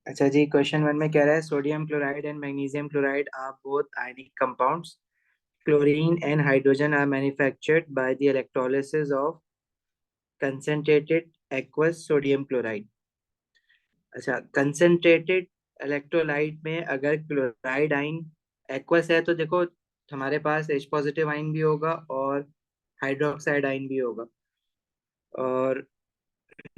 अच्छा जी, question one में कह रहा है sodium chloride and magnesium chloride are both ionic compounds. Chlorine and hydrogen are manufactured by the electrolysis of concentrated aqueous sodium chloride. अच्छा, concentrated electrolyte में अगर chloride आइन एक्वस है तो देखो हमारे पास H पॉजिटिव आइन भी होगा और हाइड्रोक्साइड आइन भी होगा. और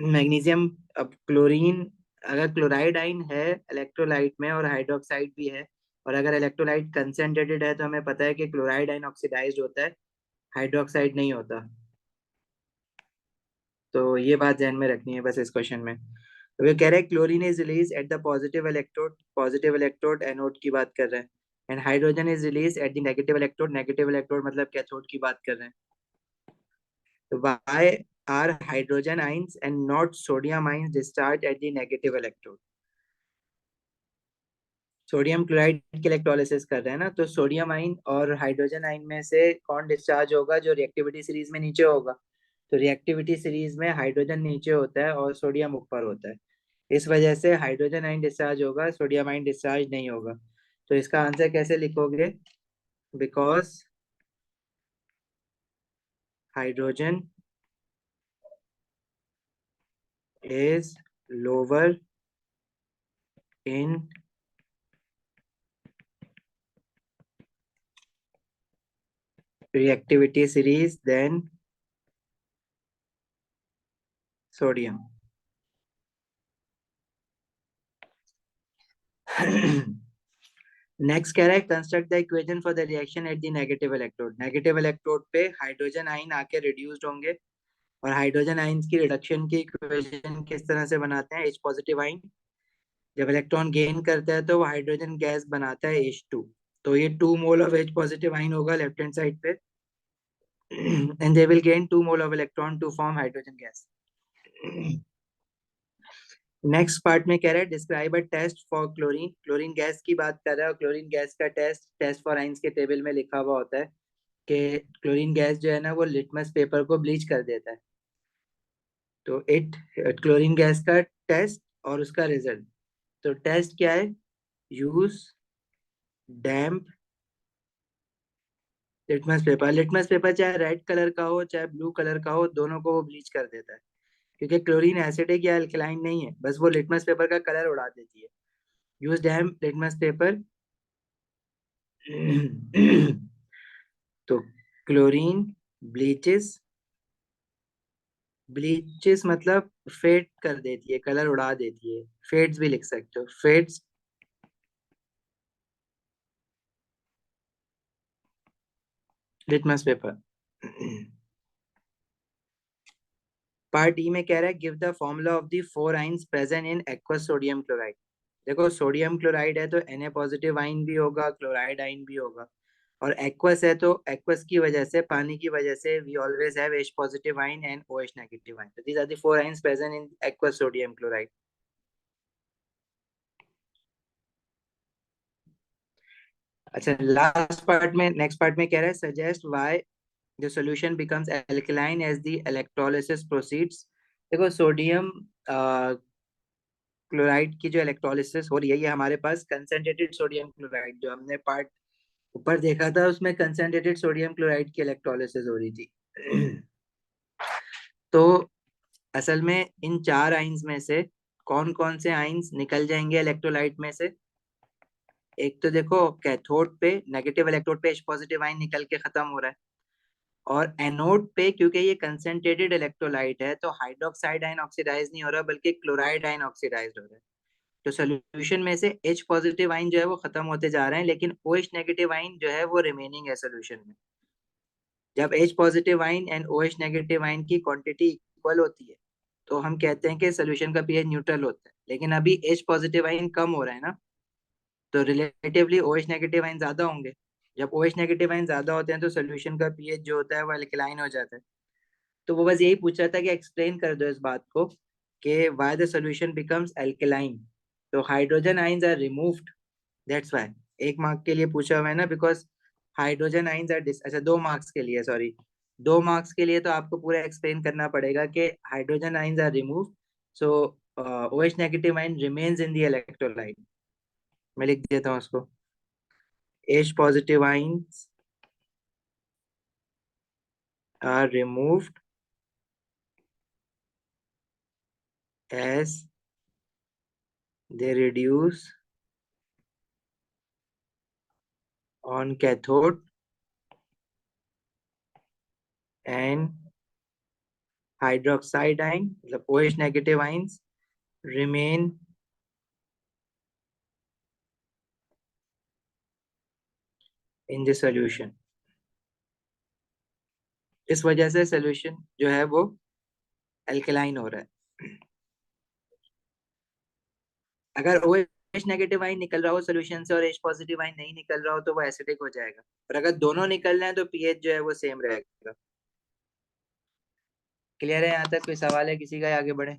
मैग्नीशियम, अब क्लोरीन, अगर क्लोराइड आइन है इलेक्ट्रोलाइट में और हाइड्रोक्साइड भी है, और अगर इलेक्ट्रोलाइट कंसंट्रेटेड है तो हमें पता है कि क्लोराइड आइन ऑक्सीडाइज्ड होता है, हाइड्रोक्साइड नहीं होता. तो ये बात ध्यान में रखनी है बस इस क्वेश्चन में. तो वे कह रहे हैं chlorine is release at the positive electrode anode की बात कर रहे हैं. And hydrogen is release at the negative electrode मतलब कैथोड की बात कर रहे हैं. तो why are hydrogen ions and not sodium ions discharge at the negative electrode. Sodium chloride की इलेक्ट्रोलिसिस कर रहे हैं ना, तो सोडियम आइन और हाइड्रोजन आइन में से कौन डिस्चार्ज होगा जो रिएक्टिविटी सीरीज में नीचे होगा. तो रिएक्टिविटी सीरीज में हाइड्रोजन नीचे होता है और सोडियम ऊपर होता है. इस वजह से हाइड्रोजन आइन डिस्चार्ज होगा, सोडियम आइन डिस्चार्ज नहीं होगा. तो इसका आंसर कैसे लिखोगे? Because hydrogen is lower in reactivity series than sodium. Next कह रहा है construct the equation for the reaction eight the negative electrode. Negative electrode पे हाइड्रोजन आइन आके रिड्यूस्ड होंगे, और हाइड्रोजन आइंस की रिडक्शन की इक्वेशन किस तरह से बनाते हैं? H पॉजिटिव आइन जब इलेक्ट्रॉन गेन करता है तो वो हाइड्रोजन गैस बनाता है H2. तो ये 2 mole of H positive ion होगा लेफ्ट हैंड साइड पे, and they will gain 2 mole of electron to form hydrogen gas. Next part में कह रहा है describe a test for chlorine. Chlorine gas की बात कर रहा है, और क्लोरीन गैस का टेस्ट फॉर आइंस के टेबल में लिखा हुआ होता है कि क्लोरीन गैस जो है ना वो लिटमस पेपर को ब्लीच कर देता है. तो इट क्लोरीन गैस का टेस्ट और उसका रिजल्ट. तो टेस्ट क्या है? यूज डैम्प लिटमस पेपर चाहे रेड कलर का हो चाहे ब्लू कलर का हो, दोनों को वो ब्लीच कर देता है. क्योंकि क्लोरीन एसिडिक या अल्कलाइन नहीं है, बस वो लिटमस पेपर का कलर उड़ा देती है. यूज डैम्प लिटमस पेपर. तो क्लोरीन ब्लीचेस. ब्लीचेस मतलब फेड कर देती है, कलर उड़ा देती है. फेड्स भी लिख सकते हो, फेड्स लिटमस पेपर. पार्ट ई में कह रहा है give the formula of the 4 ions present in aqueous sodium chloride. देखो सोडियम क्लोराइड है तो Na पॉजिटिव आइन भी होगा, क्लोराइड आइन भी होगा. और एक्वस है तो एक्वस की वजह से, पानी की वजह से, we always have H positive ion and OH negative ion. तो these are the 4 ions present in aqueous sodium chloride. अच्छा, लास्ट पार्ट में, नेक्स्ट पार्ट में कह रहा है suggest why the solution becomes alkaline as the electrolysis proceeds. देखो sodium chloride की जो इलेक्ट्रोलिसिस हो रही है, ये हमारे पास कंसंट्रेटेड सोडियम क्लोराइड जो हमने पार्ट ऊपर देखा था उसमें कंसंट्रेटेड सोडियम क्लोराइड की इलेक्ट्रोलिसिस हो रही थी. तो असल में इन 4 आइंस में से कौन कौन से आइंस निकल जाएंगे इलेक्ट्रोलाइट में से? एक तो देखो कैथोड पे नेगेटिव इलेक्ट्रोड पे H पॉजिटिव आइन निकल के खत्म हो रहा है, और एनोड पे क्योंकि ये कंसंट्रेटेड इलेक्ट्रोलाइट है तो हाइड्रोक्साइड आयन ऑक्सीडाइज नहीं हो रहा बल्कि क्लोराइड आयन ऑक्सीडाइज हो रहा है. तो सोल्यूशन में से H पॉजिटिव आयन जो है वो खत्म होते जा रहे हैं, लेकिन OH नेगेटिव आयन जो है वो रिमेनिंग है सोल्यूशन में. जब H positive ion and OH negative ion की क्वांटिटी इक्वल होती है तो हम कहते हैं कि सोल्यूशन का पीएच न्यूट्रल होता है. लेकिन अभी H पॉजिटिव आयन कम हो रहा है ना, तो रिलेटिवली OH नेगेटिव आयन ज्यादा होंगे. जब OH नेगेटिव आयन ज्यादा होते हैं तो सोल्यूशन का पीएच जो होता है वो अल्कलाइन हो जाता है. तो वो बस यही पूछ रहा था कि एक्सप्लेन कर दो इस बात को कि why the solution becomes alkaline. तो hydrogen ions are removed, that's why. 1 mark के लिए पूछा हुआ है ना, बिकॉज हाइड्रोजन आयंस आर अच्छा 2 मार्क्स के लिए, सॉरी, 2 मार्क्स के लिए तो आपको पूरा एक्सप्लेन करना पड़ेगा कि hydrogen ions are removed. So OH negative ion remains in the electrolyte, मैं लिख देता हूँ उसको, H positive ions are removed as they reduce on cathode and hydroxide ion, the OH negative ions remain in the solution. इस वजह से solution जो है वो अल्कलाइन हो रहा है। अगर OH नेगेटिव आइन निकल रहा हो सोल्यूशन से और H पॉजिटिव आइन नहीं निकल रहा हो तो वो एसिडिक हो जाएगा, और अगर दोनों निकल रहे हैं तो पीएच जो है वो सेम रहेगा। क्लियर है यहाँ तक? कोई सवाल है किसी का? आगे बढ़े।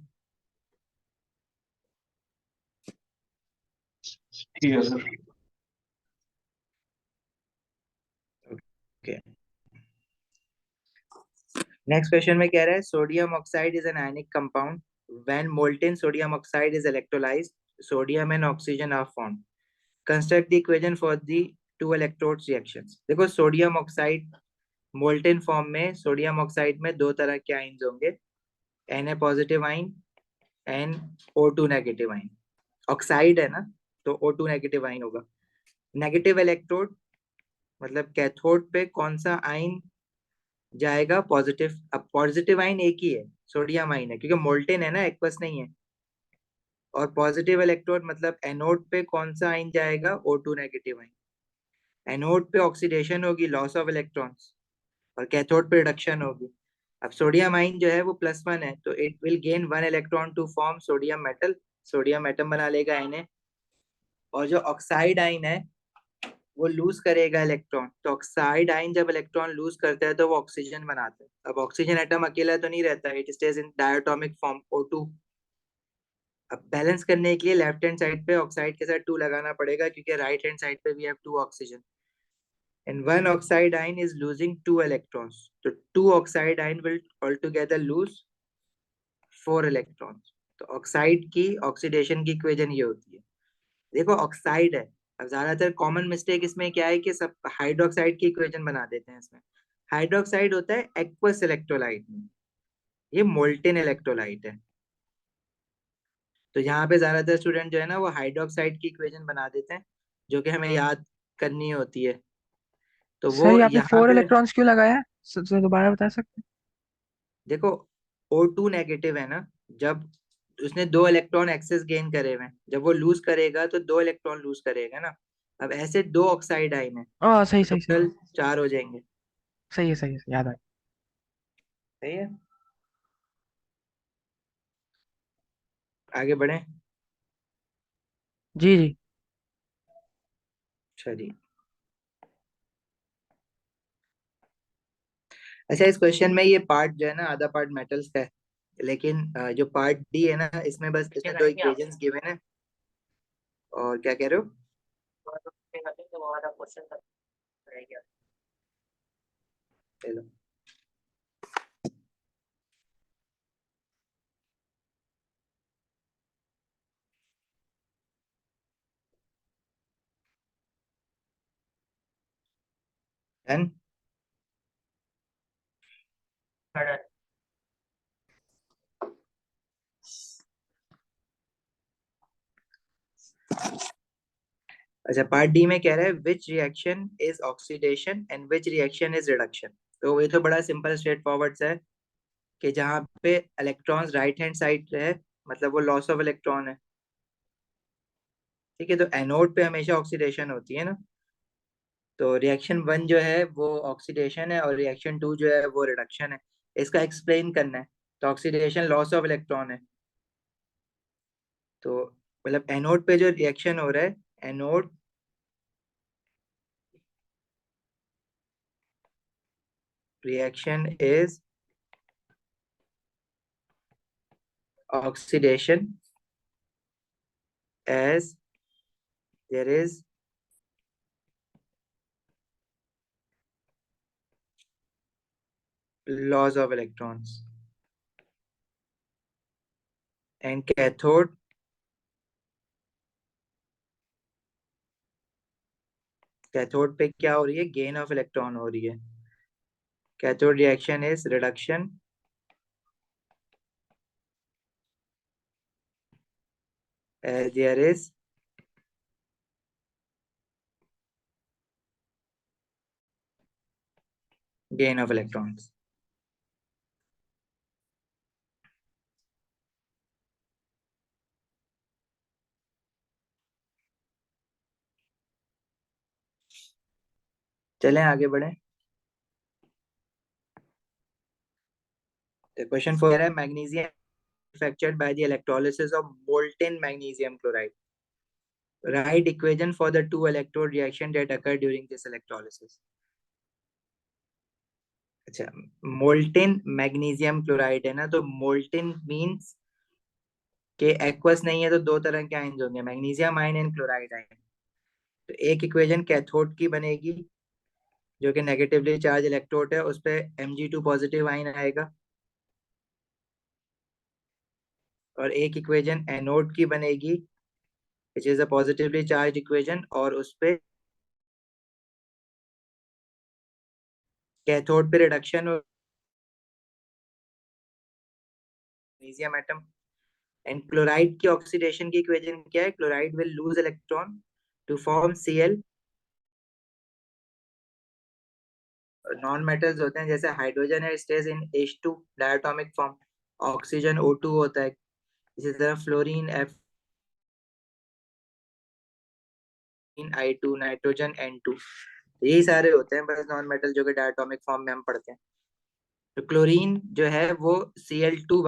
ठीक है सर। ओके, नेक्स्ट क्वेश्चन में कह रहा है sodium oxide is an ionic compound when molten sodium oxide is electrolysed sodium and oxygen are formed, construct the equation for the two electrodes reactions. देखो सोडियम ऑक्साइड मोल्टेन फॉर्म में, sodium oxide में दो तरह के ions होंगे, Na positive ion and O2 negative ion. Oxide है ना, तो O2 नेगेटिव आइन होगा। नेगेटिव इलेक्ट्रोड मतलब कैथोड पे कौन सा आइन जाएगा? पॉजिटिव। अब पॉजिटिव आइन एक ही है, सोडियम आइन है, क्योंकि मोल्टेन है ना, एक्वस नहीं है। और पॉजिटिव इलेक्ट्रोड मतलब एनोड पे कौन सा आइन जाएगा? O2 नेगेटिव आइन। एनोड पे ऑक्सीडेशन होगी, लॉस ऑफ इलेक्ट्रॉन्स, और कैथोड पे रिडक्शन होगी। अब सोडियम आइन जो है वो +1 है, तो it will gain 1 electron to form sodium metal, sodium atom बना लेगा Na। और जो ऑक्साइड आइन है वो लूज करेगा इलेक्ट्रॉन, तो ऑक्साइड आइन जब इलेक्ट्रॉन लूज करता है तो वो ऑक्सीजन बनाता है। अब ऑक्सीजन एटम अकेला तो नहीं रहता, it stays in diatomic form O2। अब बैलेंस करने के लिए लेफ्ट हैंड साइड पे ऑक्साइड के साथ 2 लगाना पड़ेगा, क्योंकि राइट हैंड साइड पे we have 2 oxygen and one oxide ion is losing 2 electrons, so 2 oxide ion will altogether lose 4 electrons। तो ऑक्साइड की ऑक्सीडेशन की इक्वेशन ये होती है। देखो ऑक्साइड है, अब ज्यादातर कॉमन मिस्टेक इसमें क्या है कि सब हाइड्रोक्साइड की इक्वेशन बना देते हैं इसमें। हाइड्रोक्साइड होता है एक्वस इलेक्ट्रोलाइट में, ये मोल्टेन इलेक्ट्रोलाइट है। तो यहाँ पे ज्यादातर स्टूडेंट जो है ना वो हाइड्रोक्साइड की इक्वेशन बना देते हैं, जो कि हमें याद करनी होती है। तो सर वो ये आपने यहाँ 4 पे इलेक्ट्रॉन्स क्यों लगाया है? सर दोबारा बता सकते देखो O2 नेगेटिव है ना, जब उसने 2 इलेक्ट्रॉन एक्सेस गेन करे हुए हैं, जब वो लूज करेगा तो 2 इलेक्ट्रॉन लूज करेगा ना। अब ऐसे 2 ऑक्साइड आइन है, हैं? सही तो सही सही। टोटल 4 हो जाएंगे। सही है सही है, याद आया। सही है, आगे बढ़े। जी जी। अच्छा जी, अच्छा इस क्वेश्चन में ये पार्ट जो है ना, आधा पार्ट मेटल्स का है, लेकिन जो पार्ट डी है ना, इसमें बस इसमें 2 इक्वेशंस गिवन है। और क्या कह रहे हो? चलो डन। अच्छा पार्ट डी में कह रहा है which reaction is oxidation and which reaction is reduction. तो ये तो बड़ा सिंपल स्ट्रेट फॉरवर्ड है कि जहाँ पे इलेक्ट्रॉन्स राइट हैंड साइड है, मतलब वो लॉस ऑफ इलेक्ट्रॉन है। ठीक है, तो एनोड पे हमेशा ऑक्सीडेशन होती है ना, तो रिएक्शन 1 जो है वो ऑक्सीडेशन है और रिएक्शन 2 जो है वो रिडक्शन है। इसका एक्सप्लेन करना है, तो ऑक्सीडेशन लॉस ऑफ इलेक्ट्रॉन है, तो मतलब एनोड पे जो रिएक्शन हो रहा है, anode reaction is oxidation as there is loss of electrons। And cathode, cathode पे क्या हो रही है, गेन ऑफ इलेक्ट्रॉन हो रही है। Cathode reaction is reduction as there is gain of electrons. चलें आगे बढ़े। तो क्वेश्चन 4 है, magnesium manufactured by the electrolysis of molten magnesium chloride. Write equation for the two electrode reaction that occur during this electrolysis. अच्छा, molten magnesium chloride है ना, तो molten means कि एक्वस नहीं है, तो दो तरह के आयन्स होंगे, magnesium ion and chloride ion. तो एक इक्वेशन कैथोड की बनेगी जो कि नेगेटिवली चार्ज इलेक्ट्रोड है, उस पे Mg2 पॉजिटिव आयन आएगा। और एक इक्वेशन एनोड की बनेगी which is a positively charge equation, और उस पे कैथोड पे रिडक्शन और मैग्नीशियम एटम। एंड क्लोराइड की ऑक्सीडेशन की इक्वेशन क्या है, chloride will lose electron to form Cl। Non metals होते हैं जैसे हाइड्रोजन है, stays in H2 diatomic form, oxygen O2 होता है। इसी तरह fluorine F I2, nitrogen N2, यही सारे होते हैं बस नॉन मेटल जो कि डायटोमिक फॉर्म में हम पढ़ते हैं। तो क्लोरीन जो है वो Cl2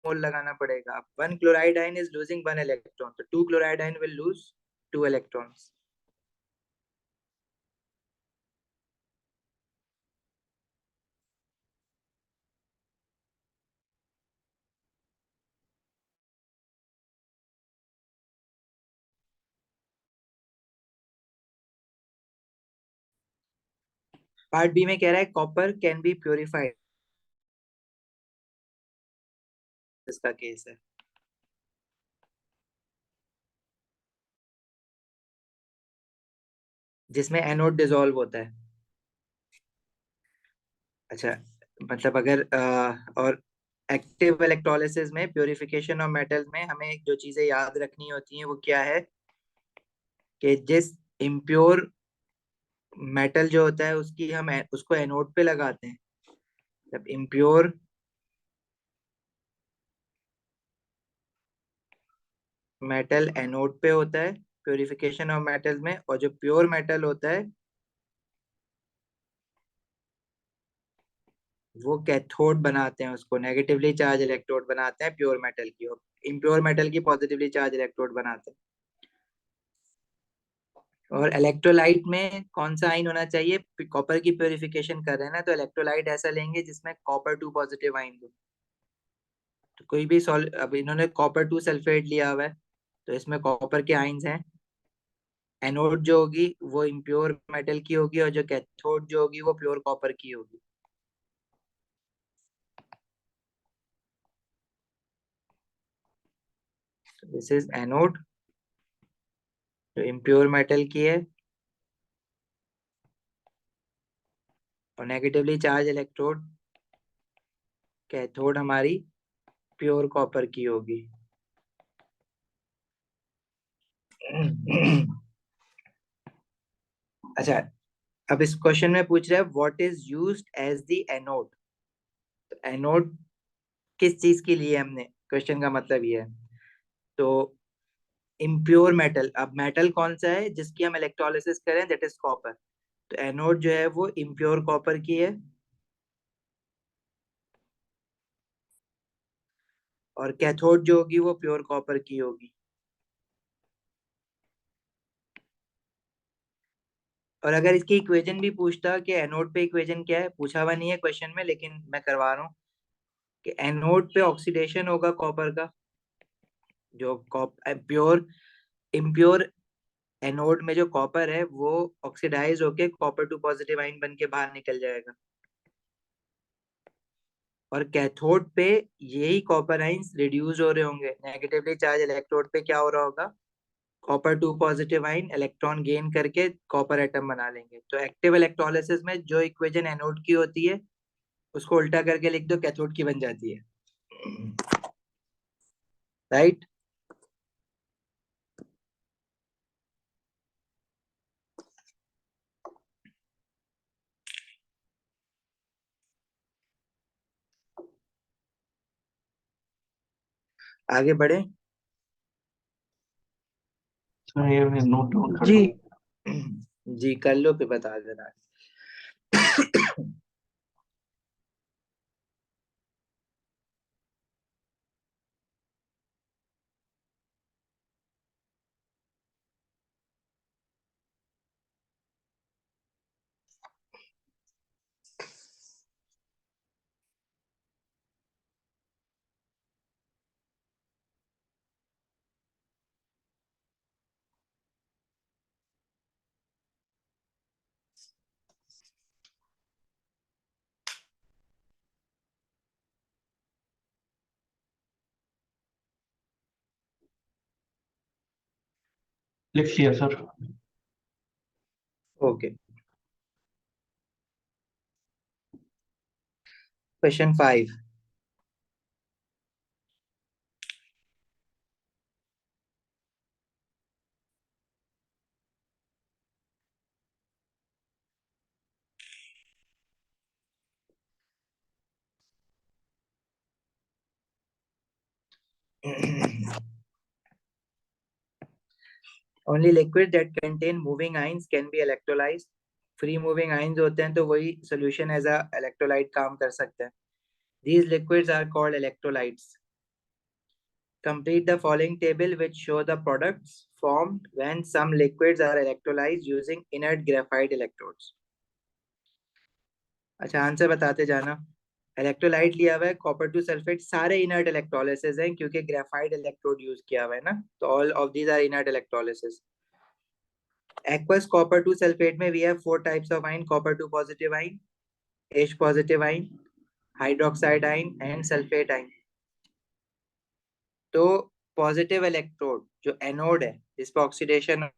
मोल लगाना पड़ेगा। One chloride ion is losing one electron, तो two chloride ion will lose two electrons. Part B में कह रहा है कॉपर कैन बी प्योरिफाइड, इसका केस है। जिसमें एनोड डिसॉल्व होता है। अच्छा, मतलब अगर और एक्टिव इलेक्ट्रोलिसिस में प्योरिफिकेशन ऑफ मेटल्स में हमें जो चीजें याद रखनी होती हैं वो क्या है, कि जिस इम्प्योर मेटल जो होता है उसकी हम उसको एनोड पे लगाते हैं। जब इम्प्योर मेटल एनोड पे होता है प्योरिफिकेशन ऑफ मेटल्स में, और जो प्योर मेटल होता है वो कैथोड बनाते हैं, उसको नेगेटिवली चार्ज इलेक्ट्रोड बनाते हैं प्योर मेटल की, और इम्प्योर मेटल की पॉजिटिवली चार्ज इलेक्ट्रोड बनाते हैं। और इलेक्ट्रोलाइट में कौन सा आयन होना चाहिए, कॉपर की प्योरिफिकेशन कर रहे हैं ना, तो इलेक्ट्रोलाइट ऐसा लेंगे जिसमें कॉपर 2 पॉजिटिव आयन हो। तो कोई भी सॉल, अब इन्होंने कॉपर 2 सल्फेट लिया हुआ है, तो इसमें कॉपर के आयन्स हैं। एनोड जो होगी वो इम्प्योर मेटल की होगी, और जो कैथोड जो होगी वो प्योर कॉपर की होगी। दिस इज एनोड जो इम्प्योर मेटल की है, और नेगेटिवली चार्ज इलेक्ट्रोड कैथोड हमारी प्योर कॉपर की होगी। अच्छा, अब इस क्वेश्चन में पूछ रहा है what is used as the anode. तो एनोड किस चीज के लिए हमने, क्वेश्चन का मतलब ये है। तो इम्प्योर मेटल, अब मेटल कौन सा है जिसकी हम इलेक्ट्रोलिसिस करें, दैट इज कॉपर। तो एनोड जो है वो इम्प्योर कॉपर की है, और कैथोड जो होगी वो प्योर कॉपर की होगी। और अगर इसकी इक्वेशन भी पूछता कि एनोड पे इक्वेशन क्या है, पूछा हुआ नहीं है क्वेश्चन में लेकिन मैं करवा रहा हूँ, कि एनोड पे ऑक्सीडेशन होगा कॉपर का, जो प्योर इम्प्योर एनोड में जो कॉपर है वो ऑक्सीडाइज होके कॉपर 2 पॉजिटिव आयन बन के बाहर निकल जाएगा। और कैथोड पे यही कॉपर आइंस रिड्यूस हो रहे होंगे। नेगेटिवली चार्ज इलेक्ट्रोड पे क्या हो रहा होगा, copper 2 positive ion electron gain करके कॉपर एटम बना लेंगे। तो एक्टिव इलेक्ट्रोलिसिस में जो इक्वेशन एनोड की होती है उसको उल्टा करके लिख दो, कैथोड की बन जाती है। राइट। आगे बढ़े। सर ये मैं नोट डाउन कर जी लूँ। जी कर लो फिर बता देना। लिख लिया sir. Okay, question 5। Only liquids that contain moving ions can be electrolyzed. Free moving ions होते हैं तो वही सॉल्यूशन एज अ इलेक्ट्रोलाइट काम कर सकते हैं। These liquids are called electrolytes. Complete the following table which show the products formed when some liquids are electrolyzed using inert graphite electrodes. अच्छा, answer बताते जाना। इलेक्ट्रोलाइट लिया हुआ है कॉपर टू सल्फेट, सारे इनर्ट इलेक्ट्रोलिसिस हैं क्योंकि ग्रेफाइट इलेक्ट्रोड यूज किया हुआ है ना, तो all of these are inert electrolysis. Aqueous copper two sulphate में we have 4 types of ion, copper two positive ion, H positive ion, hydroxide ion and sulphate ion. तो positive electrode जो anode है जिस पर ऑक्सीडेशन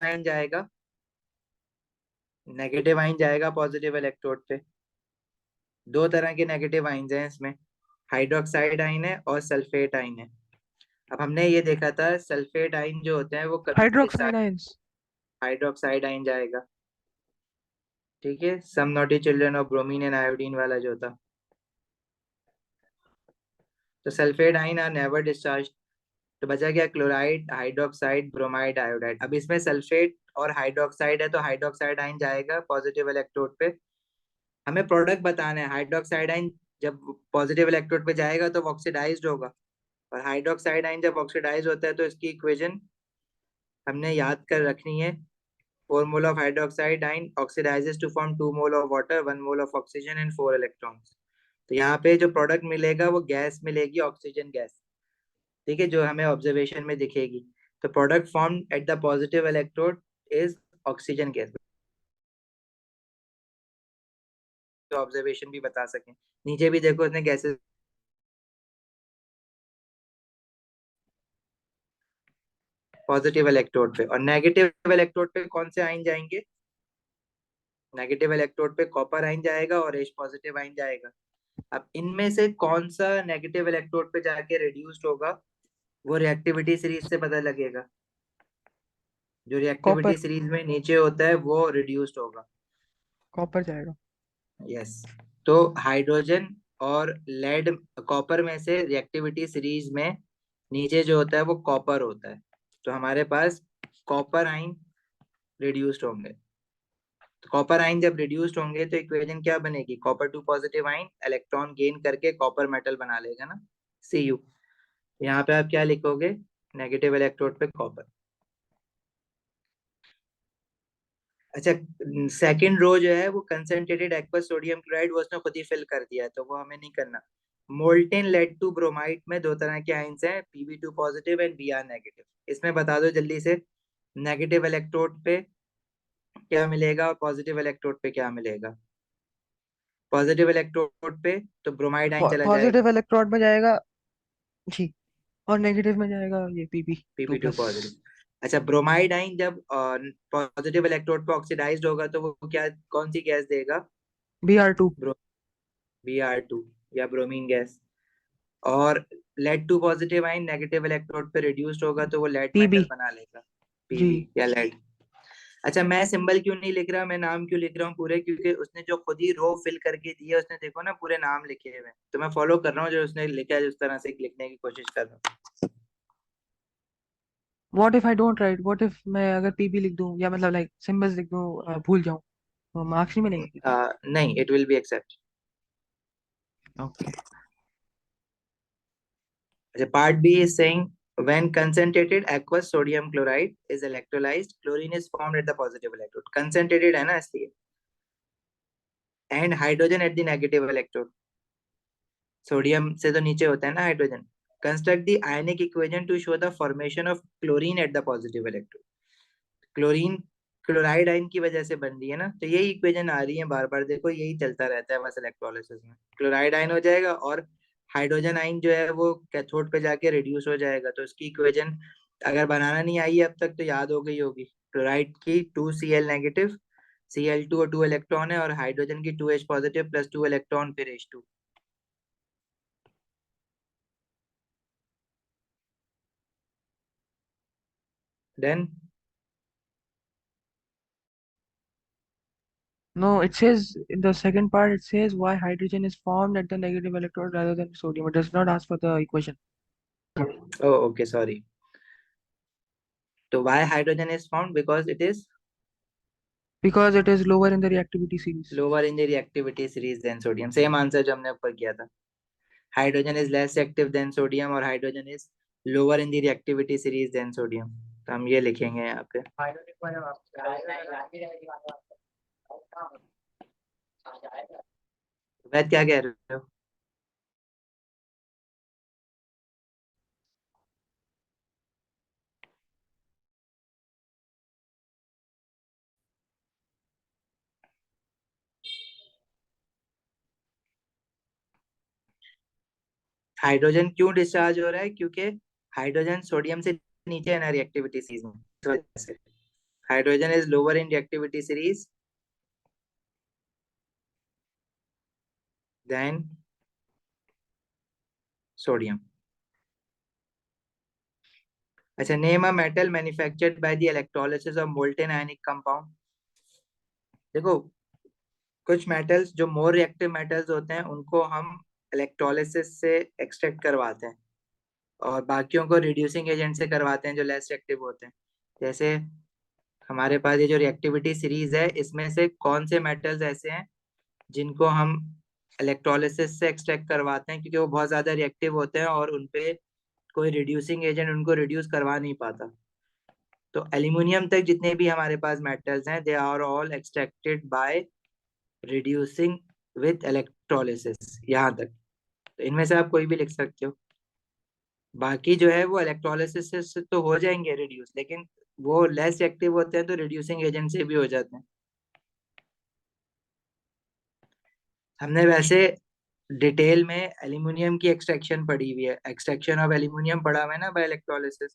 आइन जाएगा, negative ion जाएगा positive electrode पे। दो तरह के नेगेटिव आइंस हैं इसमें, हाइड्रोक्साइड आइन है और सल्फेट आइन है। अब हमने ये देखा था सल्फेट आइन जो होते हैं वो कभी भी हाइड्रोक्साइड डिस्चार्ज, आयंस। हाइड्रोक्साइड आइन जाएगा। ठीक है, some naughty children of bromine and iodine वाला जो था। तो सल्फेट आइन आर नेवर डिस्चार्ज। तो बचा क्या, क्लोराइड, हाइड्रोक्साइड, ब्रोमाइड, आयोडाइड। अब इसमें सल्फेट और हाइड्रोक्साइड है तो हाइड्रोक्साइड आइन जाएगा पॉजिटिव इलेक्ट्रोड पे। हमें प्रोडक्ट बताना है, हाइड्रोक्साइड आइन जब पॉजिटिव इलेक्ट्रोड पे जाएगा तो ऑक्सीडाइज्ड होगा, और हाइड्रोक्साइड आइन जब ऑक्सीडाइज होता है तो इसकी इक्वेशन हमने याद कर रखनी है। 4 mole of hydroxide ion oxidises to form 2 mole of water, 1 mole of oxygen and 4 electrons. तो यहाँ पे जो प्रोडक्ट मिलेगा वो गैस मिलेगी, ऑक्सीजन गैस। ठीक है, जो हमें ऑब्जर्वेशन में दिखेगी। तो product form eight the positive electrode is oxygen gas. तो ऑब्जर्वेशन भी बता सकें, नीचे भी देखो इसने गैसेस पॉजिटिव इलेक्ट्रोड पे। और नेगेटिव इलेक्ट्रोड पे कौन से आइन जाएंगे, नेगेटिव इलेक्ट्रोड पे कॉपर आइन जाएगा और H पॉजिटिव आइन जाएगा। अब इनमें से कौन सा नेगेटिव इलेक्ट्रोड पे जाके रिड्यूस्ड होगा वो रिएक्टिविटी सीरीज से पता लगेगा। जो रिएक्टिविटी कॉपर। सीरीज में नीचे होता है वो रिड्यूस्ड होगा। कॉपर जाएगा। यस। तो हाइड्रोजन और लेड, कॉपर में से रिएक्टिविटी सीरीज में नीचे जो होता है वो कॉपर होता है। तो हमारे पास कॉपर आइन रिड्यूस्ड होंगे। तो कॉपर आइन जब रिड्यूस्ड होंगे तो इक्वेशन क्या बनेगी, कॉपर टू पॉजिटिव आइन इलेक्ट्रॉन गेन करके कॉपर मेटल बना लेगा ना, Cu। यहाँ पे आप क्या लिखोगे, नेगेटिव इलेक्ट्रोड पे कॉपर। अच्छा, सेकंड रो जो है वो कंसंट्रेटेड एक्वस सोडियम क्लोराइड, वो उसने खुद ही फिल कर दिया है तो वो हमें नहीं करना। मोल्टेन लेड टू ब्रोमाइड में दो तरह के आयंस हैं, Pb2 positive and Br negative. इसमें बता दो जल्दी से, नेगेटिव इलेक्ट्रोड पे क्या मिलेगा और पॉजिटिव इलेक्ट्रोड पे क्या मिलेगा। पॉजिटिव इलेक्ट्रोड पे तो ब्रोमाइड आइन चला जाएगा, पॉजिटिव इलेक्ट्रोड में जाएगा जी, और नेगेटिव में जाएगा ये PP two Pp2 plus. Positive. अच्छा, ब्रोमाइड आइन जब पॉजिटिव इलेक्ट्रोड पे ऑक्सीडाइज्ड होगा तो वो क्या, कौन सी गैस देगा? Br2। ब्रो Br2 या ब्रोमीन गैस। और lead two positive ion negative electrode पे रिड्यूस्ड होगा तो वो लेड पीबी मेटल बना लेगा, जी। पीबी या लेड। अच्छा, मैं सिंबल क्यों नहीं लिख रहा, मैं नाम क्यों लिख रहा हूँ पूरे, क्योंकि उसने जो खुद ही रो फिल करके दी है उसने, देखो ना पूरे नाम लिखे हुए हैं, तो मैं फॉलो कर रहा हूँ जो उसने लिखा है, उस तरह से लिखने की कोशिश कर रहा what if I don't write, what if मैं अगर पीबी लिख दूं या मतलब लाइक सिंबल्स लिख दूं, भूल जाऊं, तो मार्क्स नहीं मिलेंगे क्या? हूँ। नहीं, it will be except. Okay. अच्छा, part B is saying when concentrated aqueous sodium chloride is electrolyzed, chlorine is formed at the positive electrode, concentrated है ना इसलिए, and hydrogen at the negative electrode, sodium से तो नीचे होता है ना hydrogen. Construct the ionic equation two show the formation of chlorine eight the positive electrode. Chlorine chloride ion की वजह से बन रही है ना, तो यही इक्वेशन आ रही है बार बार, देखो यही चलता रहता है बस इलेक्ट्रोलिसिस में, क्लोराइड आयन हो जाएगा और हाइड्रोजन आयन जो है वो कैथोड पे जाके रिड्यूस हो जाएगा, तो उसकी इक्वेशन अगर बनाना नहीं आई है अब तक तो याद हो गई होगी। क्लोराइड की 2Cl नेगेटिव, Cl2 और 2 इलेक्ट्रॉन है, और हाइड्रोजन की 2H पॉजिटिव प्लस 2 इलेक्ट्रॉन फिर H2। Then No, it says in the second part, it says why hydrogen is formed at the negative electrode rather than sodium. It does not ask for the equation. Oh okay sorry, तो why hydrogen is found? Because it is Because it is lower in the reactivity series. lower in the reactivity series than sodium, same answer जो हमने ऊपर किया था। Hydrogen is less active than sodium और hydrogen is lower in the reactivity series than sodium, तो हम ये लिखेंगे यहाँ पे। वैद क्या कह रहे हो? हाइड्रोजन क्यों डिस्चार्ज हो रहा है? क्योंकि हाइड्रोजन सोडियम से नीचे है ना रिएक्टिविटी सीरीज में, इस वजह से hydrogen is lower in reactivity series than sodium. अच्छा, name a metal manufactured by the electrolysis of molten ionic compound. देखो, कुछ मेटल्स जो मोर रिएक्टिव मेटल्स होते हैं उनको हम इलेक्ट्रोलिसिस से एक्सट्रैक्ट करवाते हैं, और बाकियों को रिड्यूसिंग एजेंट से करवाते हैं जो लेस रिएक्टिव होते हैं। जैसे हमारे पास ये जो रिएक्टिविटी सीरीज है, इसमें से कौन से मेटल्स ऐसे हैं जिनको हम इलेक्ट्रोलिसिस से एक्सट्रैक्ट करवाते हैं, क्योंकि वो बहुत ज्यादा रिएक्टिव होते हैं और उनपे कोई रिड्यूसिंग एजेंट उनको रिड्यूस करवा नहीं पाता। तो एल्यूमिनियम तक जितने भी हमारे पास मेटल्स हैं, they are all extracted by reducing with electrolysis, यहाँ तक। तो इनमें से आप कोई भी लिख सकते हो। बाकी जो है वो इलेक्ट्रोलिसिस से तो हो जाएंगे रिड्यूस, लेकिन वो लेस एक्टिव होते हैं तो रिड्यूसिंग एजेंट से भी हो जाते हैं। हमने वैसे डिटेल में एल्यूमिनियम की एक्सट्रैक्शन पढ़ी हुई है, एक्सट्रैक्शन ऑफ एल्यूमिनियम पढ़ा हुआ है ना बाय इलेक्ट्रोलिसिस,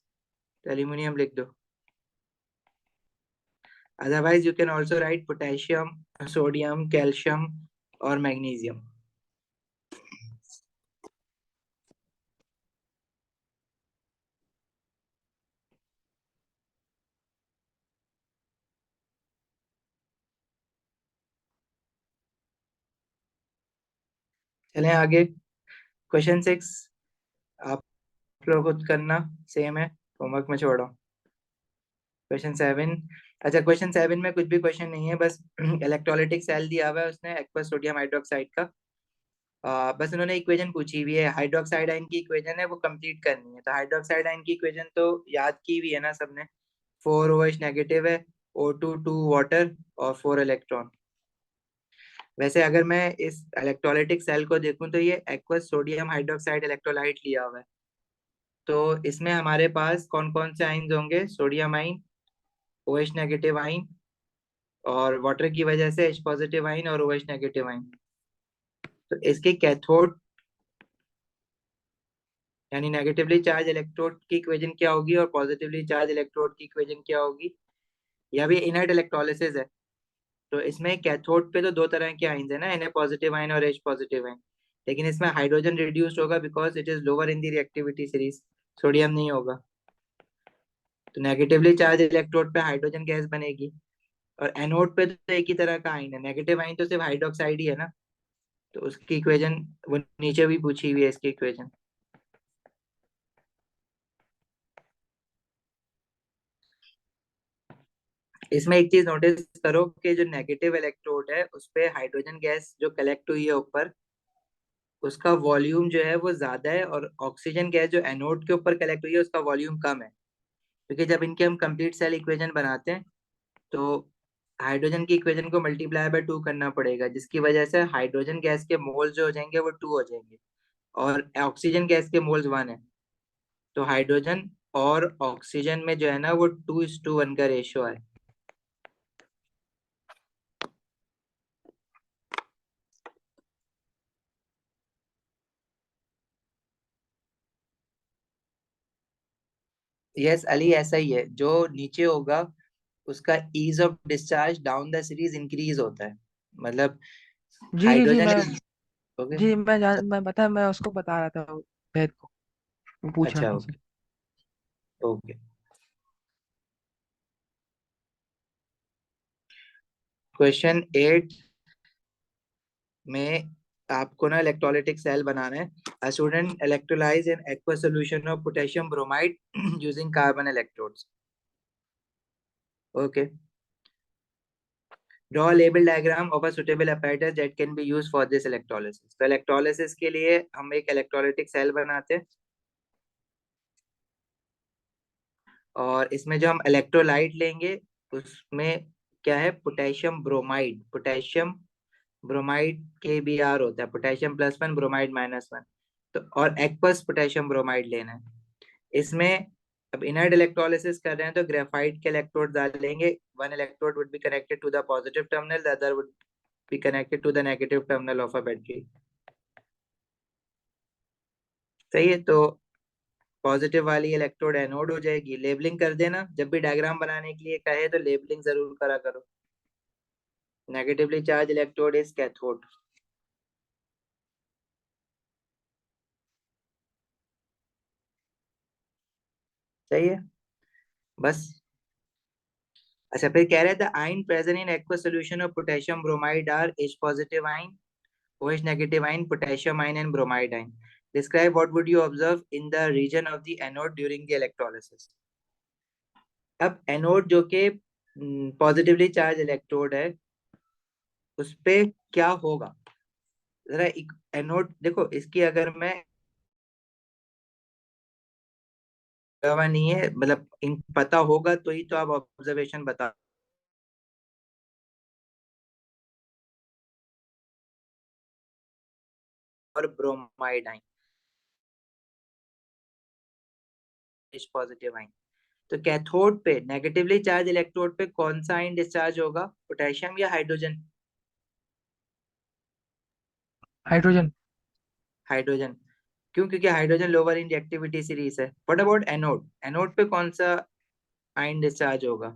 तो एल्यूमिनियम लिख दो। Otherwise you can also right potassium, sodium, calcium और मैग्नीशियम। चलें आगे। क्वेश्चन 6 आप लोग खुद करना, सेम है, होमवर्क में छोड़ो। क्वेश्चन 7। अच्छा, क्वेश्चन 7 में कुछ भी क्वेश्चन नहीं है, बस इलेक्ट्रोलिटिक सेल दिया हुआ है उसने एक्वस सोडियम हाइड्रोक्साइड का। बस उन्होंने इक्वेशन पूछी हुई है, हाइड्रोक्साइड आयन की इक्वेशन है वो कंप्लीट करनी है। तो हाइड्रोक्साइड आयन की इक्वेशन तो याद की हुई है ना सबने, 4OH नेगेटिव है, O2 2 वाटर और 4 इलेक्ट्रॉन। वैसे अगर मैं इस इलेक्ट्रोलिटिक सेल को देखूं तो ये एक्वस सोडियम हाइड्रोक्साइड इलेक्ट्रोलाइट लिया हुआ है, तो इसमें हमारे पास कौन कौन से आयन्स होंगे? सोडियम आइन, OH नेगेटिव आइन, और वाटर की वजह से H पॉजिटिव आइन और OH नेगेटिव आइन। तो इसके कैथोड यानी नेगेटिवली चार्ज इलेक्ट्रोड की इक्वेशन क्या होगी और पॉजिटिवली चार्ज इलेक्ट्रोड की इक्वेशन क्या होगी। यह भी इनर्ट इलेक्ट्रोलिसिस है। तो इसमें कैथोड पे तो दो तरह के आयन्स है ना, Na पॉजिटिव आयन और H पॉजिटिव आयन, लेकिन इसमें हाइड्रोजन रिड्यूस्ड होगा because it is lower in the reactivity series, sodium नहीं होगा। तो नेगेटिवली चार्ज इलेक्ट्रोड पे हाइड्रोजन गैस बनेगी, और एनोड पे तो एक ही तरह का आयन है, नेगेटिव आयन तो सिर्फ हाइड्रोक्साइड ही है ना। तो उसकी इक्वेशन वो नीचे भी पूछी हुई है, इसकी इक्वेशन। इसमें एक चीज नोटिस करो कि जो नेगेटिव इलेक्ट्रोड है उस पे हाइड्रोजन गैस जो कलेक्ट हुई है ऊपर, उसका वॉल्यूम जो है वो ज्यादा है, और ऑक्सीजन गैस जो एनोड के ऊपर कलेक्ट हुई है उसका वॉल्यूम कम है। क्योंकि जब इनके हम कंप्लीट सेल इक्वेशन बनाते हैं तो हाइड्रोजन की इक्वेशन को मल्टीप्लाई बाय 2 करना पड़ेगा, जिसकी वजह से हाइड्रोजन गैस के मोल्स जो हो जाएंगे वो 2 हो जाएंगे, और ऑक्सीजन गैस के मोल्स 1 है। तो हाइड्रोजन और ऑक्सीजन में जो है ना वो 2:1 का रेशियो है। यस अली, ऐसा ही है। जो नीचे होगा उसका ease of discharge down the series increase होता है, मतलब जी जी जी हाइड्रोजन मैं ओके। जी मैं बता मैं उसको बता रहा था वेद को, वो पूछ रहा अच्छा था ओके सर। ओके। क्वेश्चन 8 में आपको ना इलेक्ट्रोलाइटिक सेल बनाना है। A student electrolysed in aqua solution of potassium bromide using carbon electrodes. Okay, draw label diagram of a suitable apparatus that can be used for this electrolysis। तो electrolysis के लिए हम एक electrolytic cell बनाते हैं, और इसमें जो हम इलेक्ट्रोलाइट लेंगे उसमें क्या है, potassium bromide. Potassium bromide KBr होता है, पोटेशियम +1 ब्रोमाइड -1। तो और एक्वस पोटेशियम ब्रोमाइड लेना है। इसमें अब इनर्ट इलेक्ट्रोलिसिस कर रहे हैं तो ग्रेफाइट के इलेक्ट्रोड डाल लेंगे। One electrode would be connected to the positive terminal, the other would be connected to the negative terminal of a battery. सही है, तो पॉजिटिव वाली इलेक्ट्रोड एनोड हो जाएगी। लेबलिंग कर देना, जब भी डायग्राम बनाने के लिए कहे तो लेबलिंग जरूर करा करो। Negatively charge electrode is cathode. सही है बस। अच्छा, फिर कह रहे थे ion present in aqueous solution of potassium bromide are H positive ion, OH negative ion, potassium ion and bromide ion. Describe what would you observe in the region of the anode during the electrolysis। अब anode जो कि positively charge electrode है उस पे क्या होगा, जरा anode देखो। इसकी अगर मैं हवा नहीं है, मतलब इन पता होगा तो ही तो आप ऑब्जर्वेशन बता। और bromide ion, H positive ion. तो कैथोड पे नेगेटिवली चार्ज इलेक्ट्रोड पे कौन सा आयन डिस्चार्ज होगा, पोटेशियम या हाइड्रोजन। हाइड्रोजन। हाइड्रोजन। क्यों, क्योंकि hydrogen lower in reactivity series है। व्हाट अबाउट एनोड, एनोड पे कौन सा आयन डिस्चार्ज होगा।